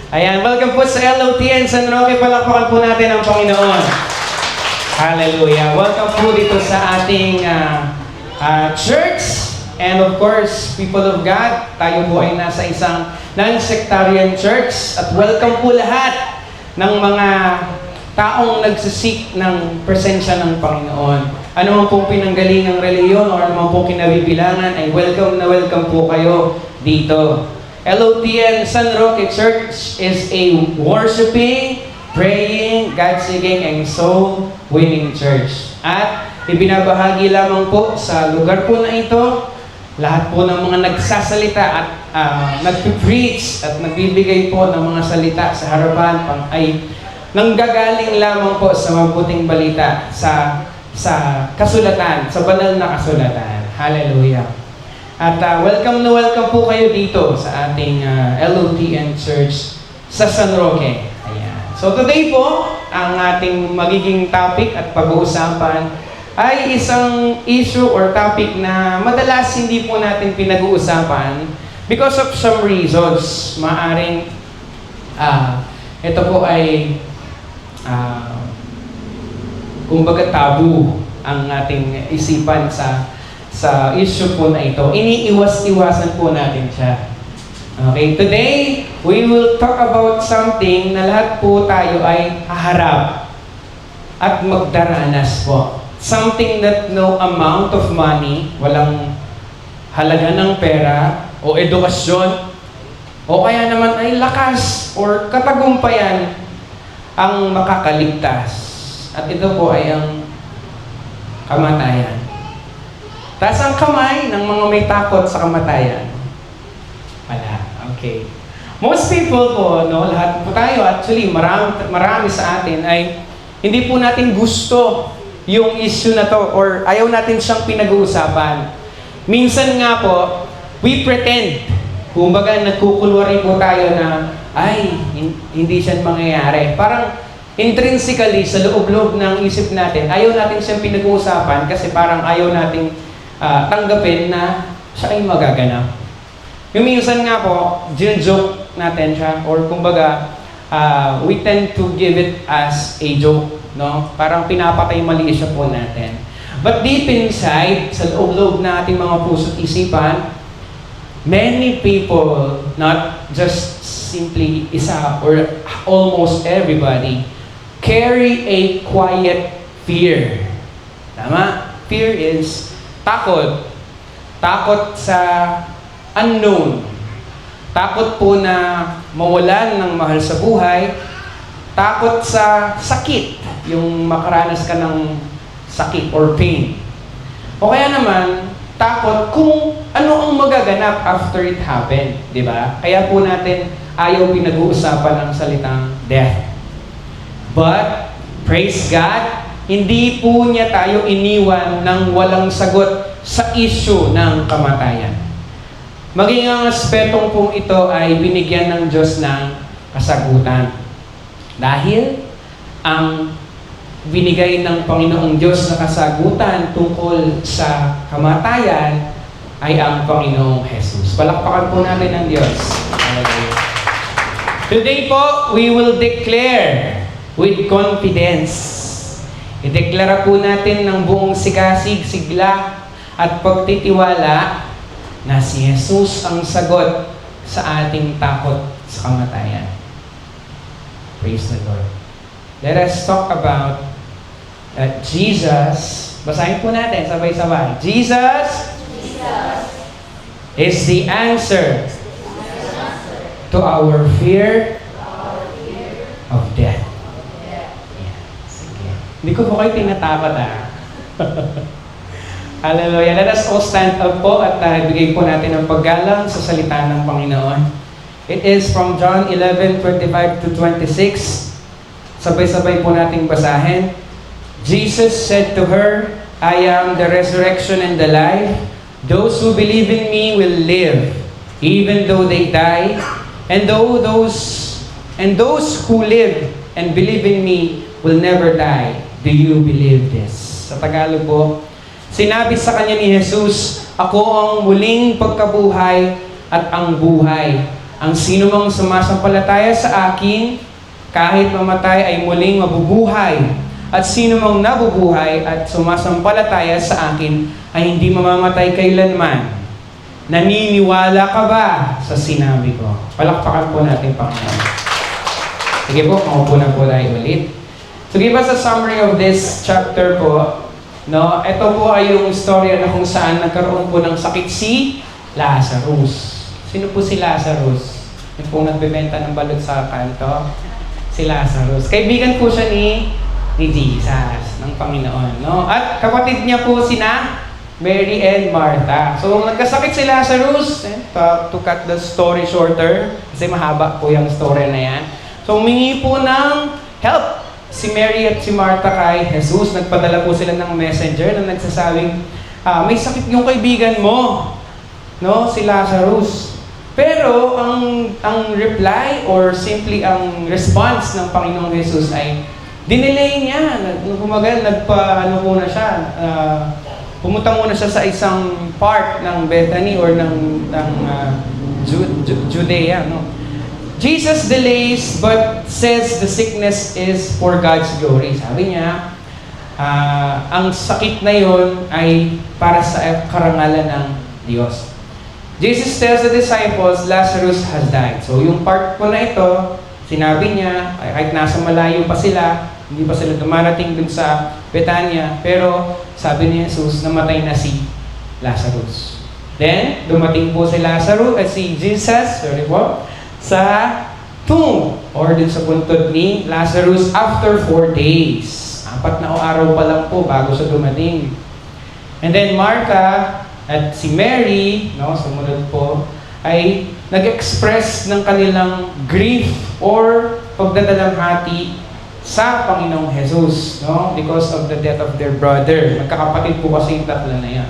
Ayan, welcome po sa LOTN San Roque. Palakpakan po natin ang Panginoon. Hallelujah. Welcome po dito sa ating church. And of course, people of God, tayo po ay nasa isang non-sectarian church. At welcome po lahat ng mga taong nagsisik ng presensya ng Panginoon. Ano man pong pinanggalingang reliyon o ano man pong kinabibilangan, ay welcome na welcome po kayo dito. LOTN San Roque Church is a worshiping, praying, God-seeking, and soul-winning church. At ibinabahagi lamang po sa lugar po na ito, lahat po ng mga nagsasalita at nagpipreach at nagbibigay po ng mga salita sa harapan ay nanggagaling lamang po sa mabuting balita sa kasulatan, sa banal na kasulatan. Hallelujah. At welcome na welcome po kayo dito sa ating LOTN Church sa San Roque. Ayan. So today po, ang ating magiging topic at pag-uusapan ay isang issue or topic na madalas hindi po natin pinag-uusapan because of some reasons. Maaring ito po ay kumbaga tabu ang ating isipan sa issue po na ito. Iniiwas-iwasan po natin siya. Okay, today, we will talk about something na lahat po tayo ay haharap at magdaranas po. Something that no amount of money, walang halaga ng pera o edukasyon, o kaya naman ay lakas or katagumpayan ang makakaligtas. At ito po ay ang kamatayan. Taas ang kamay ng mga may takot sa kamatayan. Wala. Okay. Most people po, no, lahat po tayo, actually, marami sa atin ay hindi po natin gusto yung issue na to or ayaw natin siyang pinag-uusapan. Minsan nga po, we pretend. Kumbaga, nagkukulwari po tayo na, ay, hindi siya mangyayari. Parang intrinsically, sa loob-loob ng isip natin, ayaw natin siyang pinag-uusapan kasi parang ayaw nating tanggapin na siya ay magaganap. Yung minsan nga po, joke natin siya, or kumbaga, we tend to give it as a joke, no? Parang pinapatay mali siya po natin. But deep inside, sa loob-loob na ating mga puso't isipan, many people, not just simply isa or almost everybody, carry a quiet fear. Tama? Fear is takot. Takot sa unknown. Takot po na mawalan ng mahal sa buhay. Takot sa sakit. Yung makaranas ka ng sakit or pain. O kaya naman, takot kung ano ang magaganap after it happened. Diba? Kaya po natin ayaw pinag-uusapan ng salitang death. But, praise God, hindi po niya tayo iniwan ng walang sagot sa issue ng kamatayan. Maging ang aspetong pong ito ay binigyan ng Diyos ng kasagutan. Dahil ang binigay ng Panginoong Diyos na kasagutan tungkol sa kamatayan ay ang Panginoong Jesus. Palakpakan po natin ang Diyos. Today po, we will declare with confidence. Ideklara po natin ng buong sigasig, sigla, at pagtitiwala na si Jesus ang sagot sa ating takot sa kamatayan. Praise the Lord. Let us talk about Jesus. Basahin po natin, sabay-sabay. Jesus is the answer to our fear of death. Hindi ko po kayo tinatakot Hallelujah. Let us all stand up po at ibigay po natin ang paggalang sa salita ng Panginoon. It is from John 11:25 to 26. Sabay-sabay po nating basahin. Jesus said to her, I am the resurrection and the life. Those who believe in me will live, even though they die. And those who live and believe in me will never die. Do you believe this? Sa Tagalog po, sinabi sa kanya ni Jesus, ako ang muling pagkabuhay at ang buhay. ang sino mang sumasampalataya sa akin, kahit mamatay ay muling mabubuhay. At sino mang nabubuhay at sumasampalataya sa akin ay hindi mamamatay kailanman. Naniniwala ka ba sa sinabi ko? Palakpakan po natin, Panginoon. Sige po, maupo na po tayo ulit. So give us a summary of this chapter po. No, ito po ay yung istorya na kung saan nagkaroon po ng sakit si Lazarus. Sino po si Lazarus? Yung pong nagbebenta ng balot sa kanto. Si Lazarus. Kaibigan po siya ni Jesus, ng Panginoon. No? At kapatid niya po sina Mary and Martha. So, nagkasakit si Lazarus. To cut the story shorter, kasi mahaba po yung story na yan. So, humingi po ng help si Mary at si Martha kay Jesus. Nagpadala po sila ng messenger na nagsasabing, may sakit yung kaibigan mo, no? Si Lazarus. Pero, ang reply or simply ang response ng Panginoong Jesus ay, dinelay niya. Pumunta muna siya sa isang part ng Bethany or ng Judea. No? Jesus delays but says the sickness is for God's glory. Sabi niya, ang sakit na yon ay para sa karangalan ng Diyos. Jesus tells the disciples, Lazarus has died. So yung part po na ito, sinabi niya, kahit nasa malayo pa sila, hindi pa sila dumarating dun sa Betania, pero sabi ni Jesus, namatay na si Lazarus. Then, dumating po si Jesus, sa tomb, or dun sa puntod ni Lazarus after 4 days. 4 na araw pa lang po bago siya dumating. And then Martha at si Mary, no, sumunod po, ay nag-express ng kanilang grief or pagdadalamhati sa Panginoong Jesus, no? Because of the death of their brother. Magkakapatid po kasi yung tatlo na yan.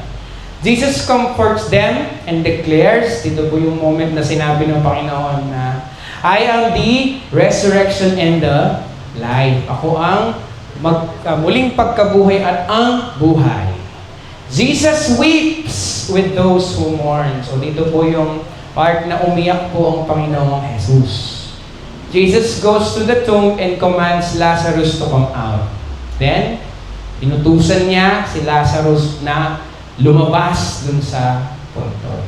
Jesus comforts them and declares, dito po yung moment na sinabi ng Panginoon na, I am the resurrection and the life. Ako ang muling pagkabuhay at ang buhay. Jesus weeps with those who mourn. So dito po yung part na umiyak po ang Panginoong Jesus. Jesus goes to the tomb and commands Lazarus to come out. Then, inutusan niya si Lazarus na lumabas dun sa puntod.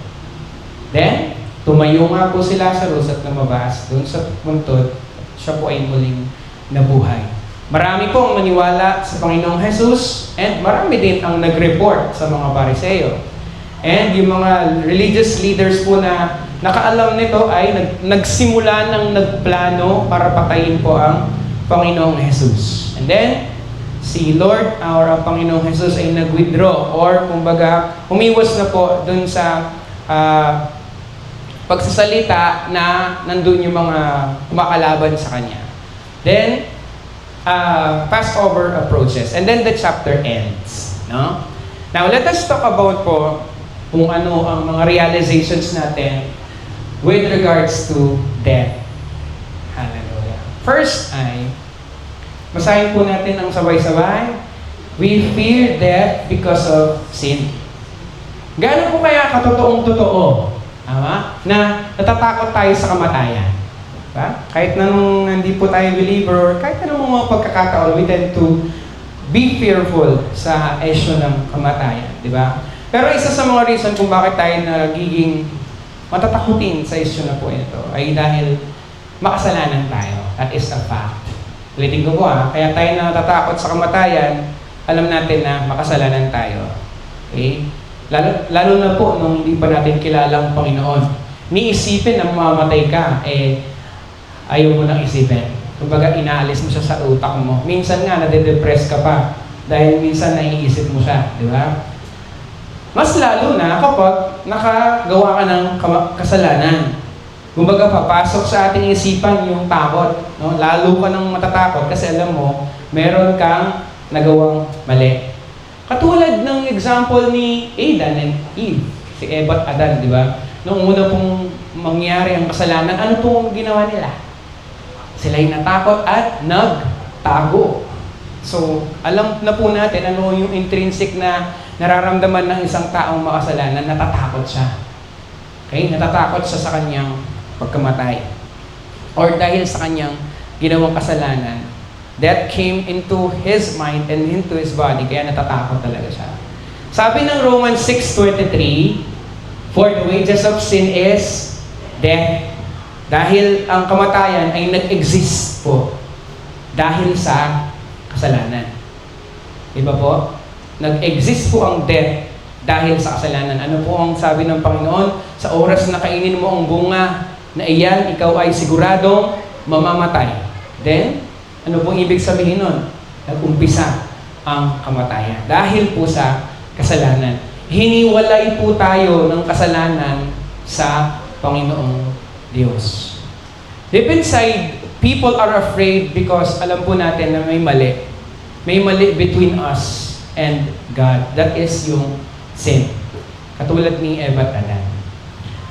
Then, tumayo nga po si Lazarus at lumabas dun sa puntod. Siya po ay muling nabuhay. Marami po ang maniwala sa Panginoong Jesus and marami din ang nag-report sa mga Pariseo. And yung mga religious leaders po na nakaalam nito ay nagsimula ng nagplano para patayin po ang Panginoong Jesus. And then, si Lord or ang Panginoong Jesus ay nag-withdraw or kumbaga umiwas na po dun sa pagsasalita na nandun yung mga kumakalaban sa Kanya. Then, Passover approaches. And then the chapter ends. No? Now, let us talk about po kung ano ang mga realizations natin with regards to death. Hallelujah. First ay, basahin po natin ang sabay-sabay. We fear death because of sin. Gaano po kaya katotoong-totoo? Tama? Na natatakot tayo sa kamatayan. Diba? Kahit na nung hindi po tayo believer, kahit na nung mga pagkakataon, we tend to be fearful sa issue ng kamatayan. Diba? Pero isa sa mga reason kung bakit tayo nagiging matatakutin sa issue na po ito ay dahil makasalanan tayo. That is a fact. Ulitin ko po kaya tayo natatakot sa kamatayan, alam natin na makasalanan tayo. Okay? Lalo na po nung hindi pa natin kilala ang Panginoon. Niisipin na mamamatay ka, ayaw mo nang isipin. Kumbaga, inaalis mo siya sa utak mo. Minsan nga, nade-depress ka pa dahil minsan naiisip mo siya. Di ba? Mas lalo na kapag nakagawa ka ng kasalanan. Kumbaga, papasok sa ating isipan yung takot. No? Lalo ka nang matatakot kasi alam mo, meron kang nagawang mali. Katulad ng example ni Adam and Eve. Si Eva at Adan, di ba? Noong una pong mangyari ang kasalanan, ano pong ginawa nila? Sila'y natakot at nagtago. So, alam na po natin ano yung intrinsic na nararamdaman ng isang taong makasalanan, natatakot siya. Okay? Natatakot siya sa kanyang pagkamatay. Or dahil sa kanyang ginawang kasalanan, death came into his mind and into his body, kaya natatakot talaga siya. Sabi ng Romans 6:23, for the wages of sin is death. Dahil ang kamatayan ay nag-exist po dahil sa kasalanan. Diba po? Nag-exist po ang death dahil sa kasalanan. Ano po ang sabi ng Panginoon? Sa oras na kainin mo ang bunga na iyan, ikaw ay siguradong mamamatay. Then, ano pong ibig sabihin nun? Nag-umpisa ang kamatayan. Dahil po sa kasalanan. Hiniwalay po tayo ng kasalanan sa Panginoong Diyos. Deep inside, people are afraid because alam po natin na may mali. May mali between us and God. That is yung sin. Katulad ni Eva at Adan.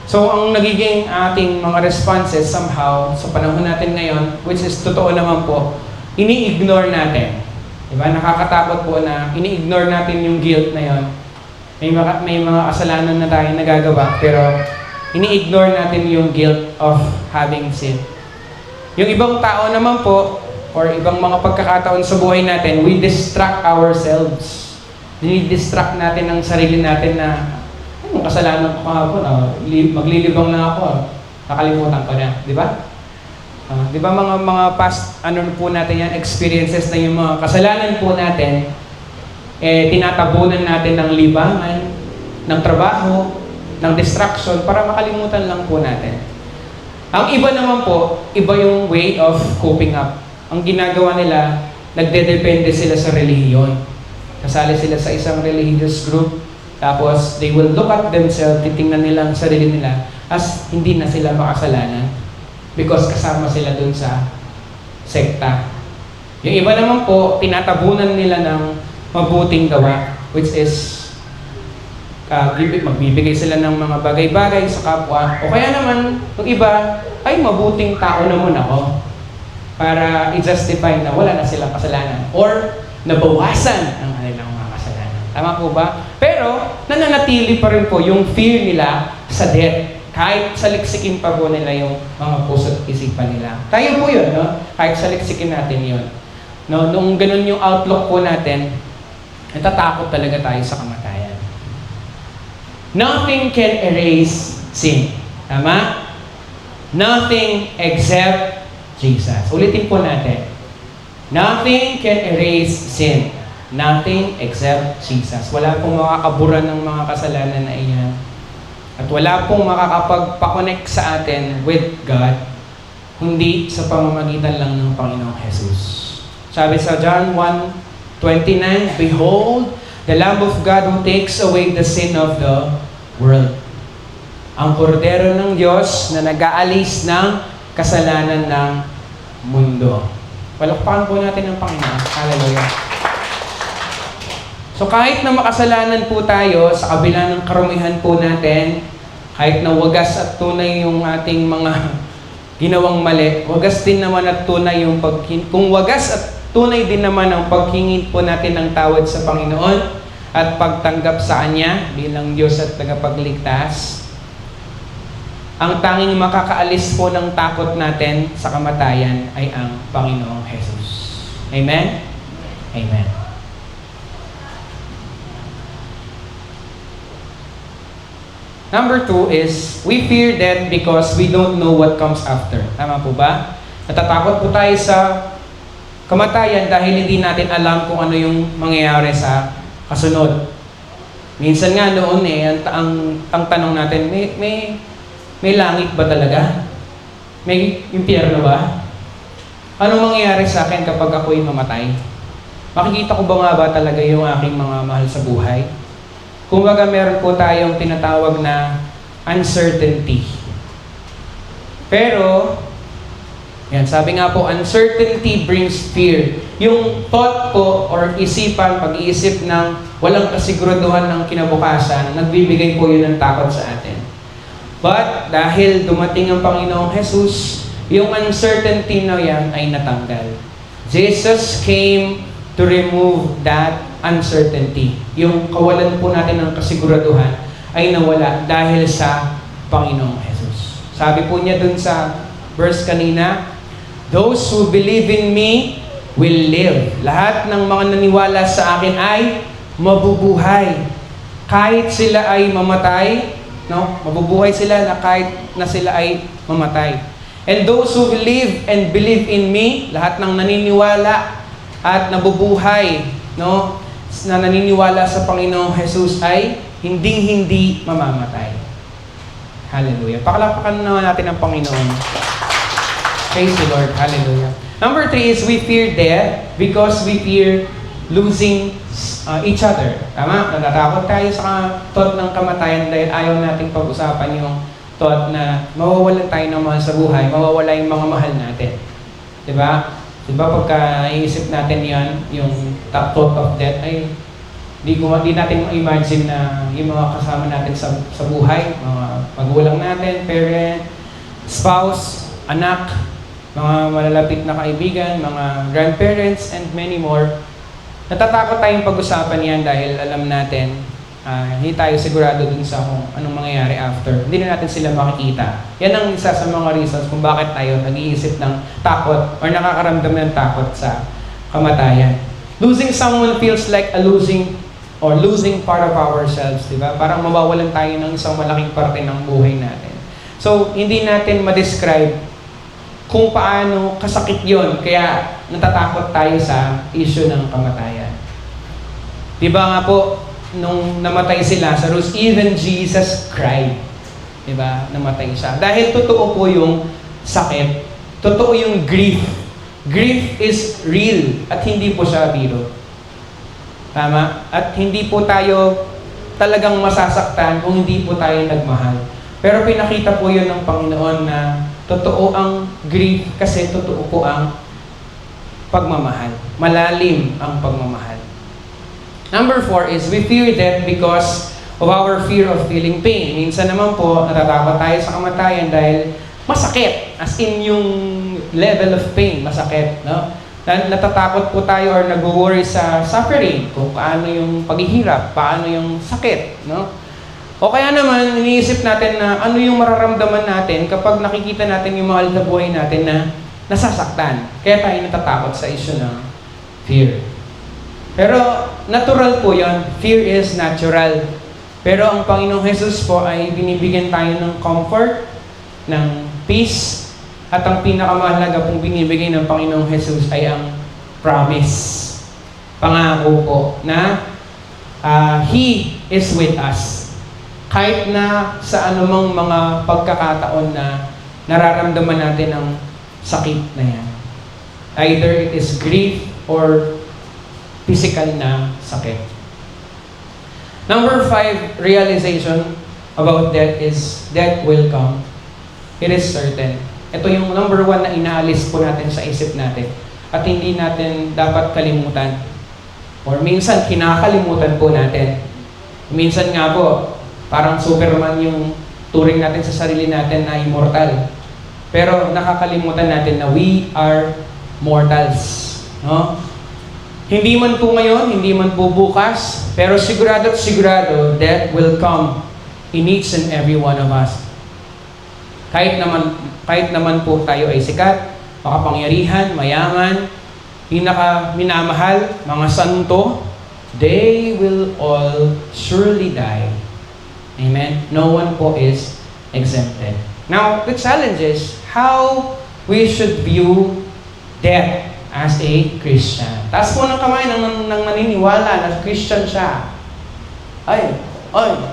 So, ang nagiging ating mga responses somehow sa panahon natin ngayon, which is totoo naman po, ini-ignore natin. Diba? Nakakatakot po na ini-ignore natin yung guilt na yon. May mga kasalanan na tayo nagagawa, pero ini-ignore natin yung guilt of having sin. Yung ibang tao naman po, or ibang mga pagkakataon sa buhay natin, we distract ourselves. Dinidistract natin ang sarili natin na, anong kasalanan ko kahapon? Maglilibang na ako. Nakalimutan ko na. Di ba? Di ba mga past, ano po natin yan, experiences na yung mga kasalanan po natin, tinatabunan natin ng libangan, ng trabaho, ng distraction, para makalimutan lang po natin. Ang iba naman po, iba yung way of coping up. Ang ginagawa nila, nagdedepende sila sa relihiyon. Kasali sila sa isang religious group, tapos they will look at themselves, titingnan nila ang sarili nila as hindi na sila makasalanan because kasama sila dun sa sekta. Yung iba naman po, tinatabunan nila ng mabuting gawa, which is magbibigay sila ng mga bagay-bagay sa kapwa. O kaya naman, yung iba, ay mabuting tao naman ako para i-justify na wala na silang kasalanan or nabawasan ang kanilang mga kasalanan. Tama po ba? Pero, nananatili pa rin po yung fear nila sa death. Kahit saliksikin pa po nila yung mga puso't isipan nila. Tayo po yun, no? Kahit saliksikin natin yun. No? Nung ganun yung outlook po natin, natatakot talaga tayo sa kamatayan. Nothing can erase sin. Tama? Nothing except Jesus. Ulitin po natin. Nothing can erase sin. Nothing except Jesus. Wala pong makakaburan ng mga kasalanan na iyan. At wala pong makakapagpa-connect sa atin with God, kundi sa pamamagitan lang ng Panginoong Jesus. Sabi sa John 1:29, behold, the Lamb of God who takes away the sin of the world. Ang kordero ng Diyos na nag-aalis ng kasalanan ng mundo. Palakpakan po natin ang Panginoon. Hallelujah. So kahit na makasalanan po tayo sa kabila ng karumihan po natin, kahit na wagas at tunay yung ating mga ginawang mali, wagas din naman at tunay yung kung wagas at tunay din naman ang paghingin po natin ng tawad sa Panginoon at pagtanggap sa Kanya bilang Diyos at tagapagligtas, ang tanging makakaalis po ng takot natin sa kamatayan ay ang Panginoong Jesus. Amen? Amen. Number 2 is, we fear death because we don't know what comes after. Tama po ba? Natatakot po tayo sa kamatayan dahil hindi natin alam kung ano yung mangyayari sa kasunod. Minsan nga noon ang tanong natin, may langit ba talaga? May impyerno ba? Ano mangyayari sa akin kapag ako'y mamatay? Makikita ko ba nga ba talaga yung aking mga mahal sa buhay? Kumbaga meron po tayong tinatawag na uncertainty. Pero, yan, sabi nga po, uncertainty brings fear. Yung thought po or isipan, pag-iisip ng walang kasiguraduhan ng kinabukasan, nagbibigay po yun ng takot sa atin. But, dahil dumating ang Panginoong Jesus, yung uncertainty na yan ay natanggal. Jesus came to remove that uncertainty. Yung kawalan po natin ng kasiguraduhan ay nawala dahil sa Panginoong Jesus. Sabi po niya dun sa verse kanina, those who believe in me will live. Lahat ng mga naniwala sa akin ay mabubuhay. Kahit sila ay mamatay, no? Mabubuhay sila na kahit na sila ay mamatay. And those who live and believe in me, lahat ng naniniwala at nabubuhay, no? Na naniniwala sa Panginoong Jesus ay hindi mamamatay. Hallelujah. Pakalapakan naman natin ang Panginoon. Praise the Lord. Hallelujah. Number 3 is we fear death because we fear losing each other. Tama? Natatakot tayo sa thought ng kamatayan dahil ayaw nating pag-usapan yung thought na mawawalan tayo ng mahal sa buhay, mawawala yung mga mahal natin. Diba? Diba pagka iisip natin yan, yung thought of death, ay di natin ma-imagine na yung mga kasama natin sa buhay, mga magulang natin, parent, spouse, anak, mga malalapit na kaibigan, mga grandparents, and many more. Natatakot tayong pag-usapan yan dahil alam natin, hindi tayo sigurado dun sa kung anong mangyayari after. Hindi na natin sila makikita. Yan ang isa sa mga reasons kung bakit tayo nag-iisip ng takot or nakakaramdam ng takot sa kamatayan. Losing someone feels like a losing part of ourselves, di ba? Parang mawawalan tayo ng isang malaking parte ng buhay natin. So, hindi natin ma-describe kung paano kasakit yon, kaya natatakot tayo sa issue ng kamatayan. Diba nga po, nung namatay si Lazarus, even Jesus cried. Diba? Namatay siya. Dahil totoo po yung sakit, totoo yung grief. Grief is real at hindi po siya biro. Tama? At hindi po tayo talagang masasaktan kung hindi po tayo nagmahal. Pero pinakita po yun ng Panginoon na totoo ang grief kasi totoo po ang pagmamahal. Malalim ang pagmamahal. Number 4 is we fear death because of our fear of feeling pain. Minsan naman po, natatakot tayo sa kamatayan dahil masakit. As in yung level of pain, masakit. No? Natatakot po tayo or nag-worry sa suffering, kung paano yung paghihirap, paano yung sakit. No? O kaya naman, iniisip natin na ano yung mararamdaman natin kapag nakikita natin yung mahal na buhay natin na nasasaktan. Kaya tayo natatakot sa issue ng fear. Pero natural po yon. Fear is natural. Pero ang Panginoong Jesus po ay binibigyan tayo ng comfort, ng peace, at ang pinakamahalaga pong binibigay ng Panginoong Jesus ay ang promise. Pangako po na He is with us. Kahit na sa anumang mga pagkakataon na nararamdaman natin ang sakit na yan. Either it is grief or physical na sakit. Number 5, realization about death is death will come. It is certain. Ito yung number 1 na inaalis po natin sa isip natin. At hindi natin dapat kalimutan. Or minsan, kinakalimutan po natin. Minsan nga po, parang Superman yung turing natin sa sarili natin na immortal. Pero nakakalimutan natin na we are mortals. No? Hindi man po ngayon, hindi man po bukas, pero sigurado at sigurado, death will come in each and every one of us. Kahit naman po tayo ay sikat, makapangyarihan, mayaman, minamahal, mga santo, they will all surely die. Amen? No one po is exempted. Now, the challenge is how we should view death as a Christian. Taas po ng kamay ng naniniwala na Christian siya.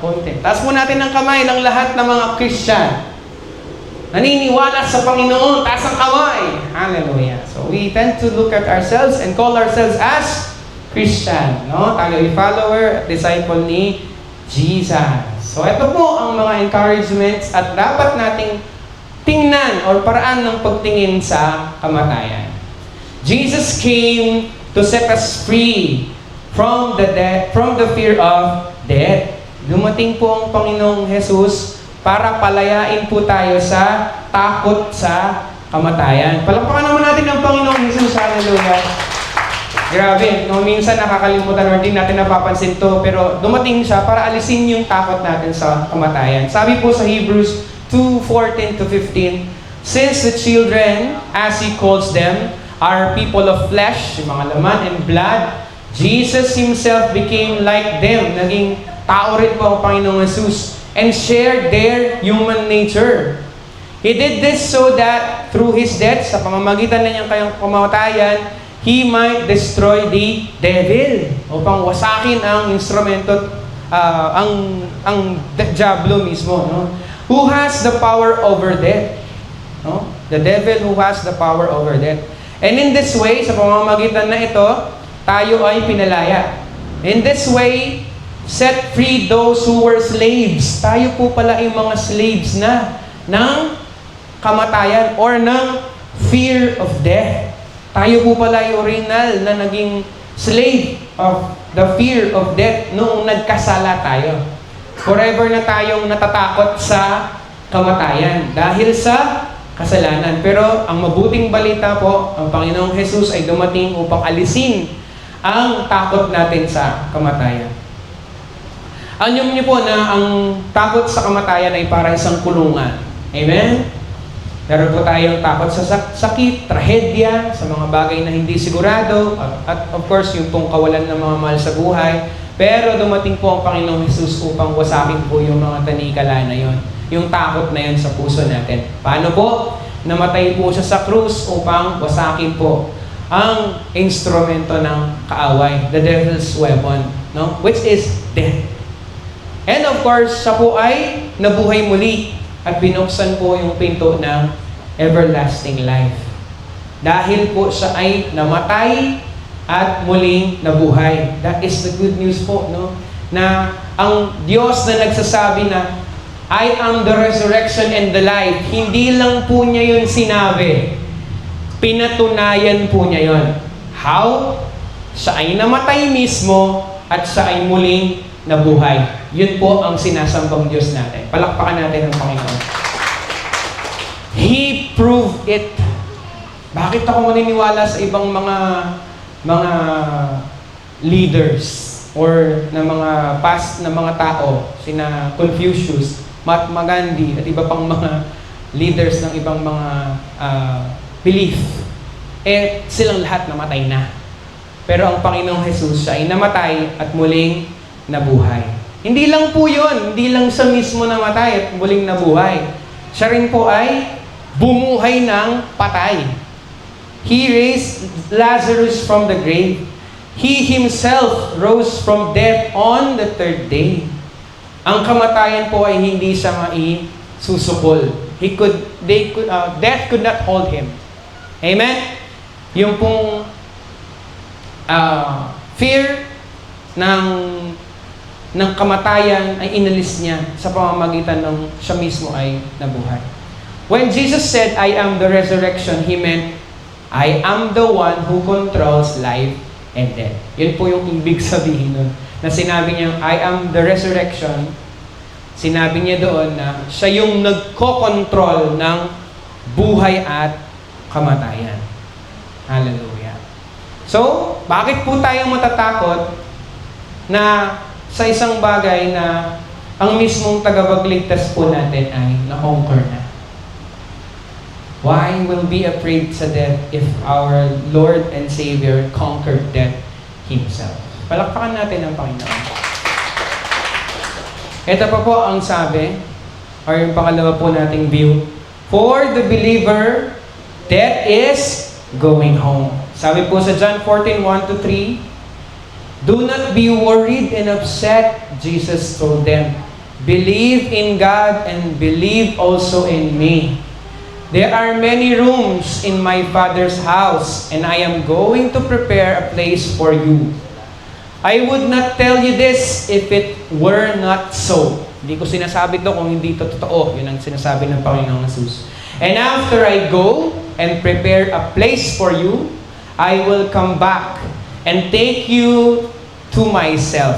Konti. Taas po natin ng kamay ng lahat ng mga Christian. Naniniwala sa Panginoon, taas ang kamay. Hallelujah. So we tend to look at ourselves and call ourselves as Christian. No? Tayo ay follower at disciple ni Jesus. So ito po ang mga encouragements at dapat nating tingnan or paraan ng pagtingin sa kamatayan. Jesus came to set us free from the fear of death. Dumating po ang Panginoong Jesus para palayain po tayo sa takot sa kamatayan. Palakpakan naman natin ang Panginoong Jesus. Hallelujah. Grabe, no, minsan nakakalimutan or di natin napapansin to, pero dumating siya para alisin yung takot natin sa kamatayan. Sabi po sa Hebrews 2:14 to 15, since the children, as He calls them, are people of flesh, yung mga laman and blood, Jesus Himself became like them. Naging tao rin po ang Panginoong Jesus and shared their human nature. He did this so that through His death, sa pamamagitan na niyang kayang kamatayan, He might destroy the devil, upang wasakin ang instrumento, ang diablo mismo, no? Who has the power over death, no? The devil who has the power over death. And in this way, sa pamamagitan na ito, tayo ay pinalaya. In this way, set free those who were slaves. Tayo po pala ay mga slaves na ng kamatayan or ng fear of death. Tayo po pala ay original na naging slave of the fear of death noong nagkasala tayo. Forever na tayong natatakot sa kamatayan dahil sa kasalanan. Pero ang mabuting balita po, ang Panginoong Jesus ay dumating upang alisin ang takot natin sa kamatayan. Alam niyo po na ang takot sa kamatayan ay para isang kulungan. Amen? Meron po tayong takot sa sakit, trahedya, sa mga bagay na hindi sigurado, at of course, yung pong kawalan ng mga mahal sa buhay. Pero dumating po ang Panginoong Jesus upang wasakin po yung mga tanikala na yon, yung takot na yon sa puso natin. Paano po? Namatay po siya sa krus upang wasakin po ang instrumento ng kaaway, the devil's weapon, no? Which is death. And of course, siya po ay nabuhay muli at binuksan po yung pinto ng everlasting life. Dahil po siya ay namatay at muling nabuhay. That is the good news po, no? Na ang Diyos na nagsasabi na, I am the resurrection and the life. Hindi lang po niya yun sinabi. Pinatunayan po niya yun. How? Siya ay namatay mismo at siya ay muling nabuhay. Yun po ang sinasambang Diyos natin. Palakpakan natin ang Panginoon. He proved it. Bakit ako maniniwala sa ibang mga leaders or na mga past na mga tao, sina Confucius, Mahatma Gandhi, at iba pang mga leaders ng ibang mga belief, silang lahat namatay na. Pero ang Panginoong Jesus, siya ay namatay at muling nabuhay. Hindi lang po yun, hindi lang siya mismo namatay at muling nabuhay. Siya rin po ay bumuhay ng patay. He raised Lazarus from the grave. He Himself rose from death on the third day. Ang kamatayan po ay hindi siya maisusukol. Death could not hold Him. Amen? Yung pong fear ng kamatayan ay inalis niya sa pamamagitan ng siya mismo ay nabuhay. When Jesus said, I am the resurrection, He meant, I am the one who controls life and death. Yun po yung ibig sabihin nun. Na sinabi niya, I am the resurrection, sinabi niya doon na siya yung nagko-control ng buhay at kamatayan. Hallelujah. So, bakit po tayo matatakot na sa isang bagay na ang mismong tagapagligtas po natin ay na-conquer na? Why will be afraid sa death if our Lord and Savior conquered death Himself? Palakpakan natin ang Panginoon. Ito pa po ang sabi, or yung pangalawa po nating view, for the believer, death is going home. Sabi po sa John 14:1-3, do not be worried and upset, Jesus told them. Believe in God and believe also in me. There are many rooms in my Father's house, and I am going to prepare a place for you. I would not tell you this if it were not so. Hindi ko sinasabi to kung hindi to totoo. Yun ang sinasabi ng Panginoong Jesus. And after I go and prepare a place for you, I will come back and take you to myself,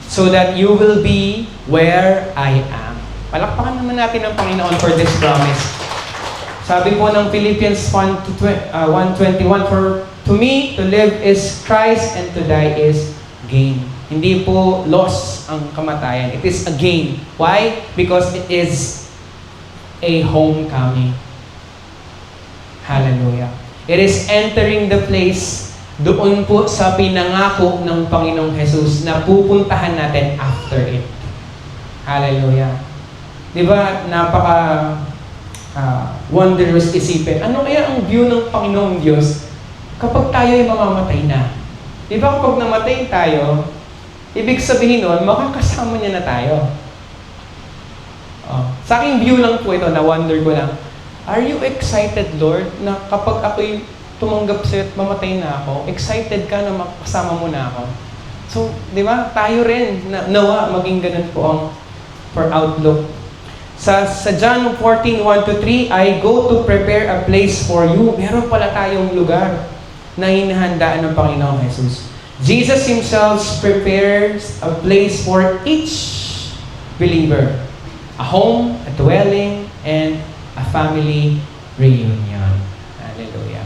so that you will be where I am. Palakpakan naman natin ang Panginoon for this promise. Sabi po ng Philippians 1:21, for to me, to live is Christ and to die is gain. Hindi po loss ang kamatayan. It is a gain. Why? Because it is a homecoming. Hallelujah. It is entering the place doon po sa pinangako ng Panginoong Jesus na pupuntahan natin after it. Hallelujah. Di ba, wondrous isipin. Ano kaya ang view ng Panginoong Diyos kapag tayo ay mamamatay na? Di ba kapag namatay tayo, ibig sabihin nun, makakasama niya na tayo. Sa aking view lang po ito, na-wonder ko lang, are you excited, Lord, na kapag ako'y tumanggap sa'yo at mamatay na ako, excited ka na makasama mo na ako? So, di ba, tayo rin, nawa, maging ganun po ang for outlook. Sa John 14:1-3, I go to prepare a place for you. Meron pala tayong lugar na hinahandaan ng Panginoong Jesus. Jesus Himself prepares a place for each believer. A home, a dwelling, and a family reunion. Hallelujah.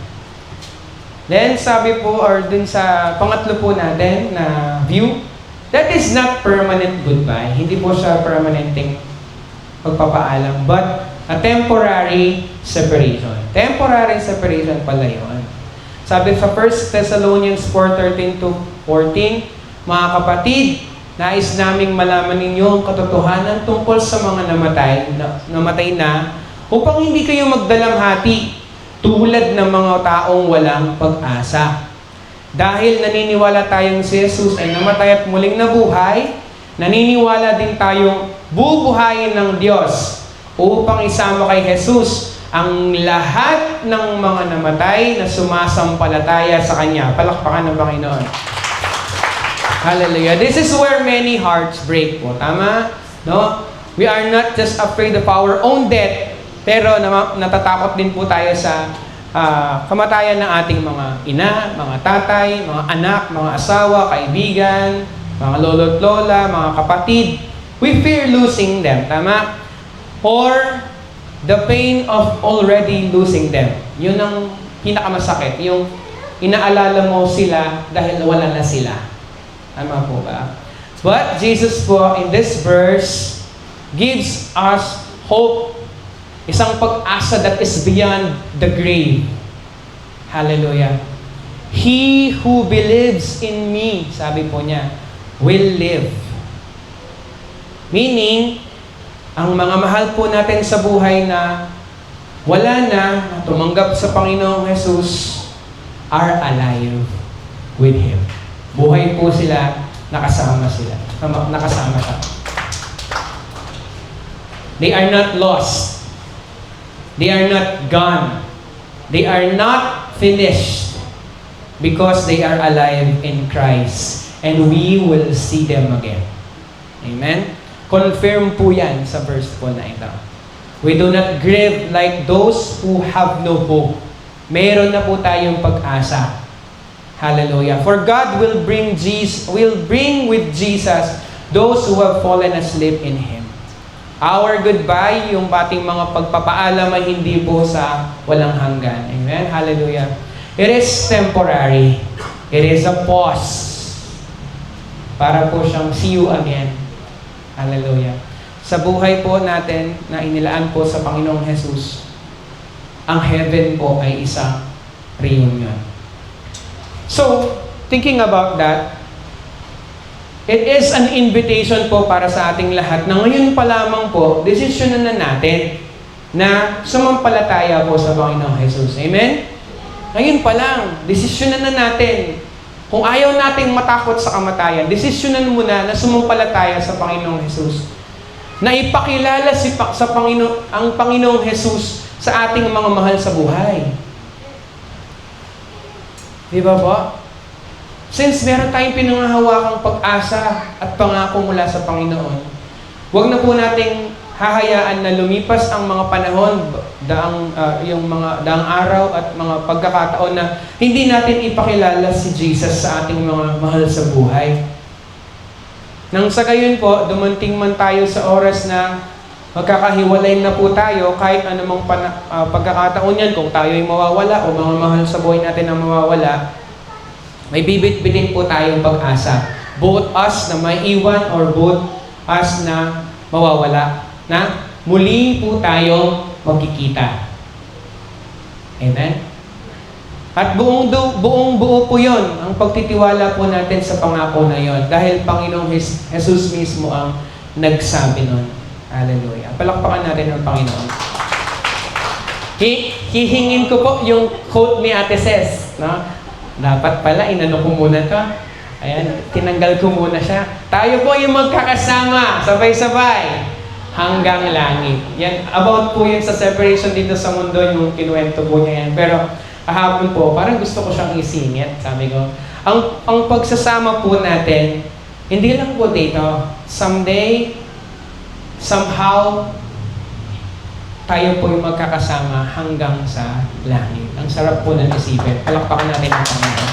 Then, sabi po, or dun sa pangatlo po natin na view, that is not permanent goodbye. Hindi po siya permanenteng pagpapaalam, but a temporary separation. Temporary separation pala yun. Sabi sa 1 Thessalonians 4:13-14, mga kapatid, nais naming malaman ninyo ang katotohanan tungkol sa mga namatay na upang hindi kayo magdalamhati tulad ng mga taong walang pag-asa. Dahil naniniwala tayong si Jesus ay namatay at muling nabuhay, naniniwala din tayong bubuhayin ng Diyos upang isama kay Jesus ang lahat ng mga namatay na sumasampalataya sa Kanya. Palakpakan ng Panginoon. Hallelujah. This is where many hearts break po. Tama? No? We are not just afraid of our own death, pero natatakot din po tayo sa kamatayan ng ating mga ina, mga tatay, mga anak, mga asawa, kaibigan, mga lolo't lola, mga kapatid. We fear losing them. Tama? Or the pain of already losing them. Yun ang pinakamasakit. Yung inaalala mo sila dahil wala na sila. Tama po ba? But Jesus po, in this verse, gives us hope. Isang pag-asa that is beyond the grave. Hallelujah. He who believes in me, sabi po niya, will live. Meaning, ang mga mahal po natin sa buhay na wala na tumanggap sa Panginoong Jesus are alive with Him. Buhay po sila, nakasama siya. They are not lost. They are not gone. They are not finished because they are alive in Christ. And we will see them again. Amen? Confirm po yan sa verse po na ito. We do not grieve like those who have no hope. Meron na po tayong pag-asa. Hallelujah. For God will bring with Jesus those who have fallen asleep in Him. Our goodbye, yung bating mga pagpapaalam ay hindi po sa walang hanggan. Amen? Hallelujah. It is temporary. It is a pause. Para po siyang see you again. Hallelujah. Sa buhay po natin na inilaan po sa Panginoong Jesus, ang heaven po ay isang reunion. So, thinking about that, it is an invitation po para sa ating lahat na ngayon pa lamang po, desisyonan na natin na sumampalataya po sa Panginoong Jesus. Amen? Ngayon pa lang, desisyonan na natin. Kung ayaw nating matakot sa kamatayan, desisyonan mo na sumampalataya sa Panginoong Jesus. Na ipakilala ang Panginoong Jesus sa ating mga mahal sa buhay. Di ba po? Since meron tayong pinanghahawakang pag-asa at pangako mula sa Panginoon, huwag na po nating hahayaan na lumipas ang mga panahon, daang araw at mga pagkakataon na hindi natin ipakilala si Jesus sa ating mga mahal sa buhay. Nang sa gayon po, dumating man tayo sa oras na magkakahiwalay na po tayo, kahit anumang pagkakataon yan, kung tayo ay mawawala o mga mahal sa buhay natin na mawawala, may bibit-bitin po tayong pag-asa. Both us na may iwan or both us na mawawala. Na muli po tayo magkikita. Amen? At buong buo po yun, ang pagtitiwala po natin sa pangako na yon. Dahil Panginoong Jesus mismo ang nagsabi nun. Hallelujah. Palakpakan natin ang Panginoon. Hihingin ko po yung quote ni Ate Ces. No? Dapat pala, inano ko muna to. Ayan, tinanggal ko muna siya. Tayo po yung magkakasama, sabay-sabay, hanggang langit. Yan, about po yun sa separation dito sa mundo, yung kinuwento po niya yan. Pero, kahapon po, parang gusto ko siyang isingit. Sabi ko, ang pagsasama po natin, hindi lang po dito. Someday, somehow, tayo po yung magkakasama hanggang sa langit. Ang sarap po ng isipin. Palakpakan natin ang Panginoon.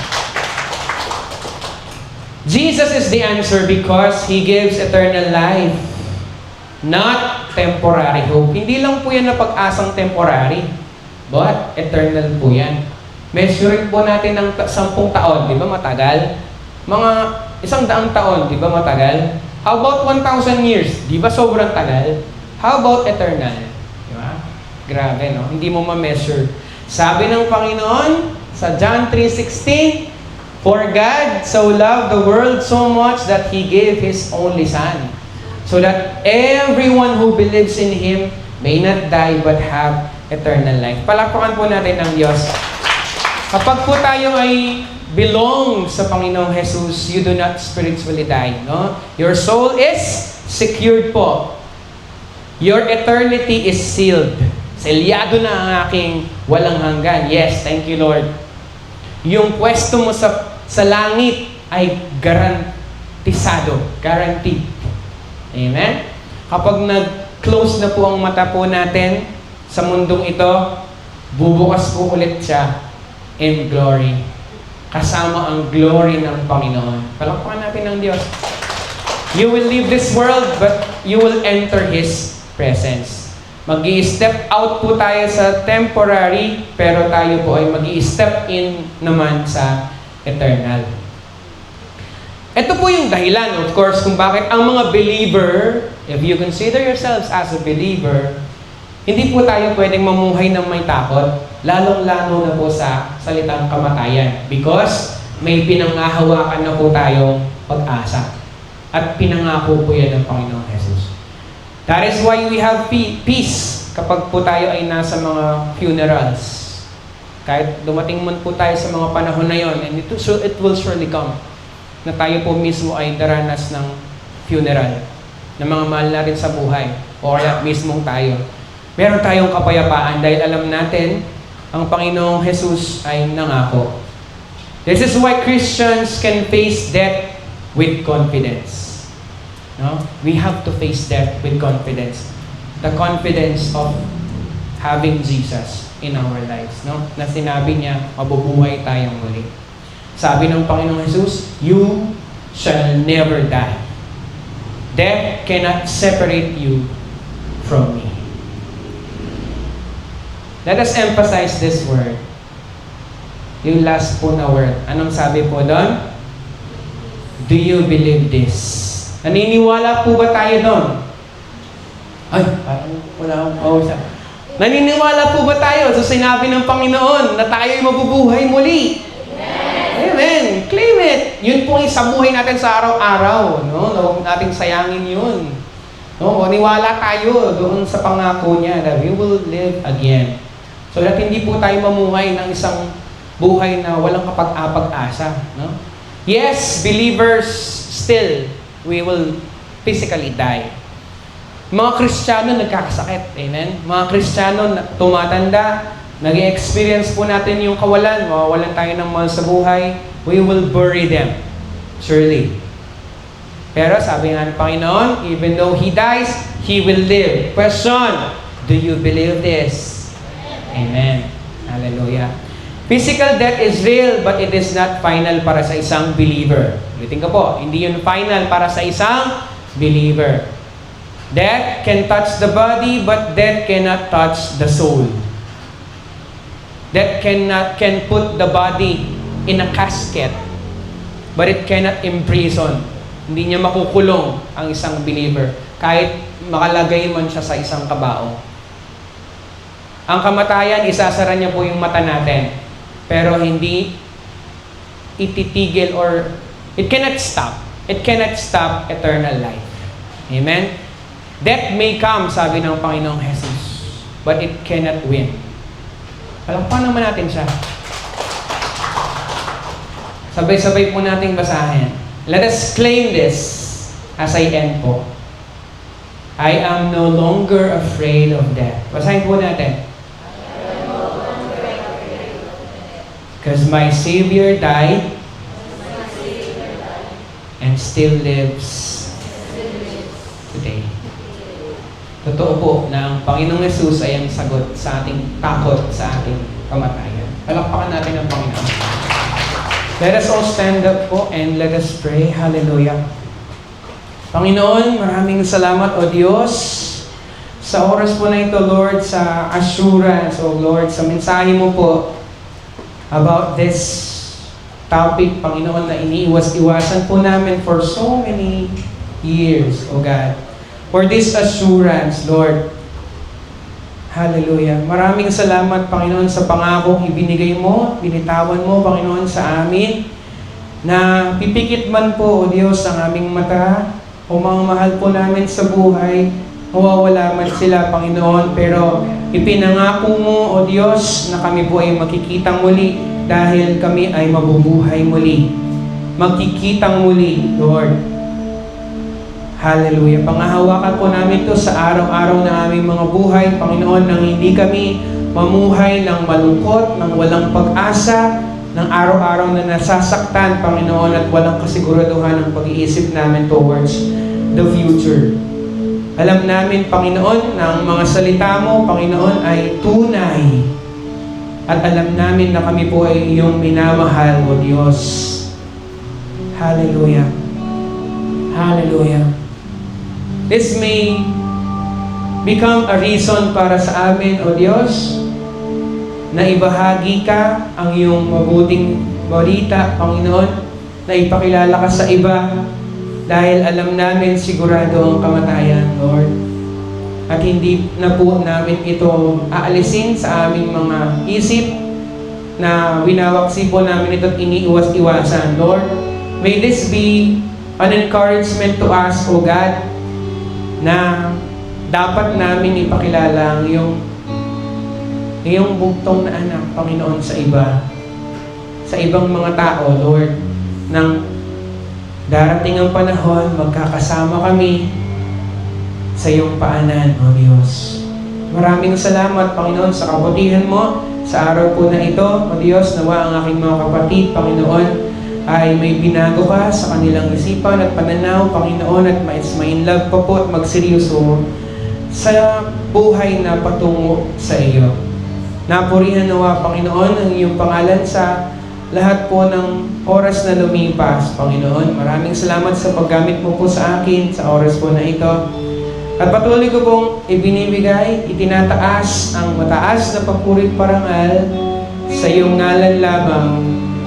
Jesus is the answer because He gives eternal life, not temporary hope. Hindi lang po yan na pag-asang temporary. But, eternal po yan. Measuring po natin ng 10 taon, di ba matagal? Mga 100 taon, di ba matagal? How about 1,000 years? Di ba sobrang tagal? How about eternal? Di ba? Grabe, no? Hindi mo ma-measure. Sabi ng Panginoon sa John 3:16, "For God so loved the world so much that He gave His only Son, so that everyone who believes in Him may not die but have eternal life." Palakpakan po natin ang Diyos. Kapag po tayo ay belong sa Panginoong Jesus, you do not spiritually die. No? Your soul is secured po. Your eternity is sealed. Selyado na ang aking walang hanggan. Yes, thank you Lord. Yung pwesto mo sa langit ay garantisado. Guaranteed. Amen? Kapag nag-close na po ang mata po natin sa mundong ito, bubukas po ulit siya in glory. Kasama ang glory ng Panginoon. Palakpakan natin ang Diyos. You will leave this world, but you will enter His presence. Mag-i-step out po tayo sa temporary, pero tayo po ay mag-i-step in naman sa eternal. Ito po yung dahilan, of course, kung bakit ang mga believer, if you consider yourselves as a believer, hindi po tayo pwedeng mamuhay ng may takot, lalong-lalo na po sa salitang kamatayan. Because may pinangahawakan na po tayong pag-asa. At pinangako po yan ng Panginoong Jesus. That is why we have peace kapag po tayo ay nasa mga funerals. Kahit dumating man po tayo sa mga panahon na yon, and it will surely come, na tayo po mismo ay daranas ng funeral ng mga mahal natin sa buhay, o kaya mismong tayo. Meron tayong kapayapaan dahil alam natin ang Panginoong Jesus ay nangako. This is why Christians can face death with confidence. No? We have to face death with confidence. The confidence of having Jesus in our lives. No? Na sinabi niya, mabubuhay tayong muli. Sabi ng Panginoong Jesus, "You shall never die. Death cannot separate you from me." Let us emphasize this word. Yung last po na word. Anong sabi po doon? Do you believe this? Naniniwala po ba tayo doon? Ay, parang wala akong kausap. Naniniwala po ba tayo sa sinabi ng Panginoon na tayo ay mabubuhay muli? Amen. Claim it. Yun po yung sa buhay natin sa araw-araw. No? Huwag nating sayangin yun. No? Niwala tayo doon sa pangako niya that we will live again. So that hindi po tayo mamuhay ng isang buhay na walang kapag-apag-asa. No? Yes, believers, still, we will physically die. Mga Kristiyano nagkakasakit. Amen? Mga Kristiyano tumatanda, nag-experience po natin yung kawalan, mawawalan tayo ng mahal sa buhay, we will bury them. Surely. Pero sabi nga ng Panginoon, even though He dies, He will live. Question, do you believe this? Amen. Hallelujah. Physical death is real, but it is not final para sa isang believer. Ulitin ko po, hindi yun final para sa isang believer. Death can touch the body, but death cannot touch the soul. Death can put the body in a casket, but it cannot imprison. Hindi niya makukulong ang isang believer. Kahit makalagay man siya sa isang kabao. Ang kamatayan, isasara niya po yung mata natin. Pero hindi ititigil or it cannot stop. It cannot stop eternal life. Amen? Death may come, sabi ng Panginoong Jesus, but it cannot win. Palakpakan naman natin siya. Sabay-sabay po nating basahin. Let us claim this as I end po. I am no longer afraid of death. Basahin po natin. Because my Savior died and still lives today. Totoo po na ang Panginoong Jesus ay ang sagot sa ating takot, sa ating kamatayan. Palakpakan natin ang Panginoon. Let us all stand up po and let us pray. Hallelujah. Panginoon, maraming salamat o Diyos sa oras po na ito, Lord, sa assurance, o Lord, sa mensahe mo po about this topic, Panginoon, na iniiwas-iwasan po namin for so many years, O God. For this assurance, Lord. Hallelujah. Maraming salamat, Panginoon, sa pangakong ibinigay mo, binitawan mo, Panginoon, sa amin, na pipikit man po, O Diyos, ang aming mata, o mga mahal po namin sa buhay, mawawala man sila, Panginoon, pero ipinangako mo, O Diyos, na kami po ay makikitang muli dahil kami ay mabubuhay muli. Magkikitang muli, Lord. Hallelujah. Pangahawakan po namin ito sa araw-araw na aming mga buhay, Panginoon, nang hindi kami mamuhay ng malungkot, ng walang pag-asa, ng araw-araw na nasasaktan, Panginoon, at walang kasiguraduhan ng pag-iisip namin towards the future. Alam namin, Panginoon, na ang mga salita mo, Panginoon, ay tunay. At alam namin na kami po ay iyong minamahal, O Diyos. Hallelujah. Hallelujah. This may become a reason para sa amin, O Diyos, na ibahagi ka ang iyong mabuting balita, Panginoon, na ipakilala ka sa iba dahil alam namin sigurado ang kamatayan, Lord. At hindi na po namin ito aalisin sa aming mga isip na winawaksi po namin ito at iniiwas-iwasan, Lord. May this be an encouragement to us, O God, na dapat namin ipakilala ang iyong bugtong na anak, Panginoon, sa iba. Sa ibang mga tao, Lord, nang darating ang panahon, magkakasama kami sa iyong paanan, O Diyos. Maraming salamat, Panginoon, sa kabutihan mo sa araw po na ito, O Diyos. Nawa ang aking mga kapatid, Panginoon, ay may binago ka sa kanilang isipan at pananaw, Panginoon, at may in love pa po at magseryoso sa buhay na patungo sa iyo. Napurihan nawa, Panginoon, ang iyong pangalan sa lahat po ng oras na lumipas, Panginoon. Maraming salamat sa paggamit mo po sa akin sa oras po na ito. At patuloy ko pong ibinibigay, itinataas ang mataas na papuri parangal sa iyong ngalan lamang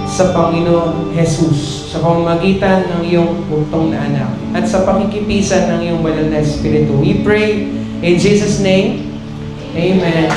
sa Panginoon Jesus, sa pamamagitan ng iyong bugtong na anak, at sa pakikipisan ng iyong banal na Espiritu. We pray in Jesus' name. Amen.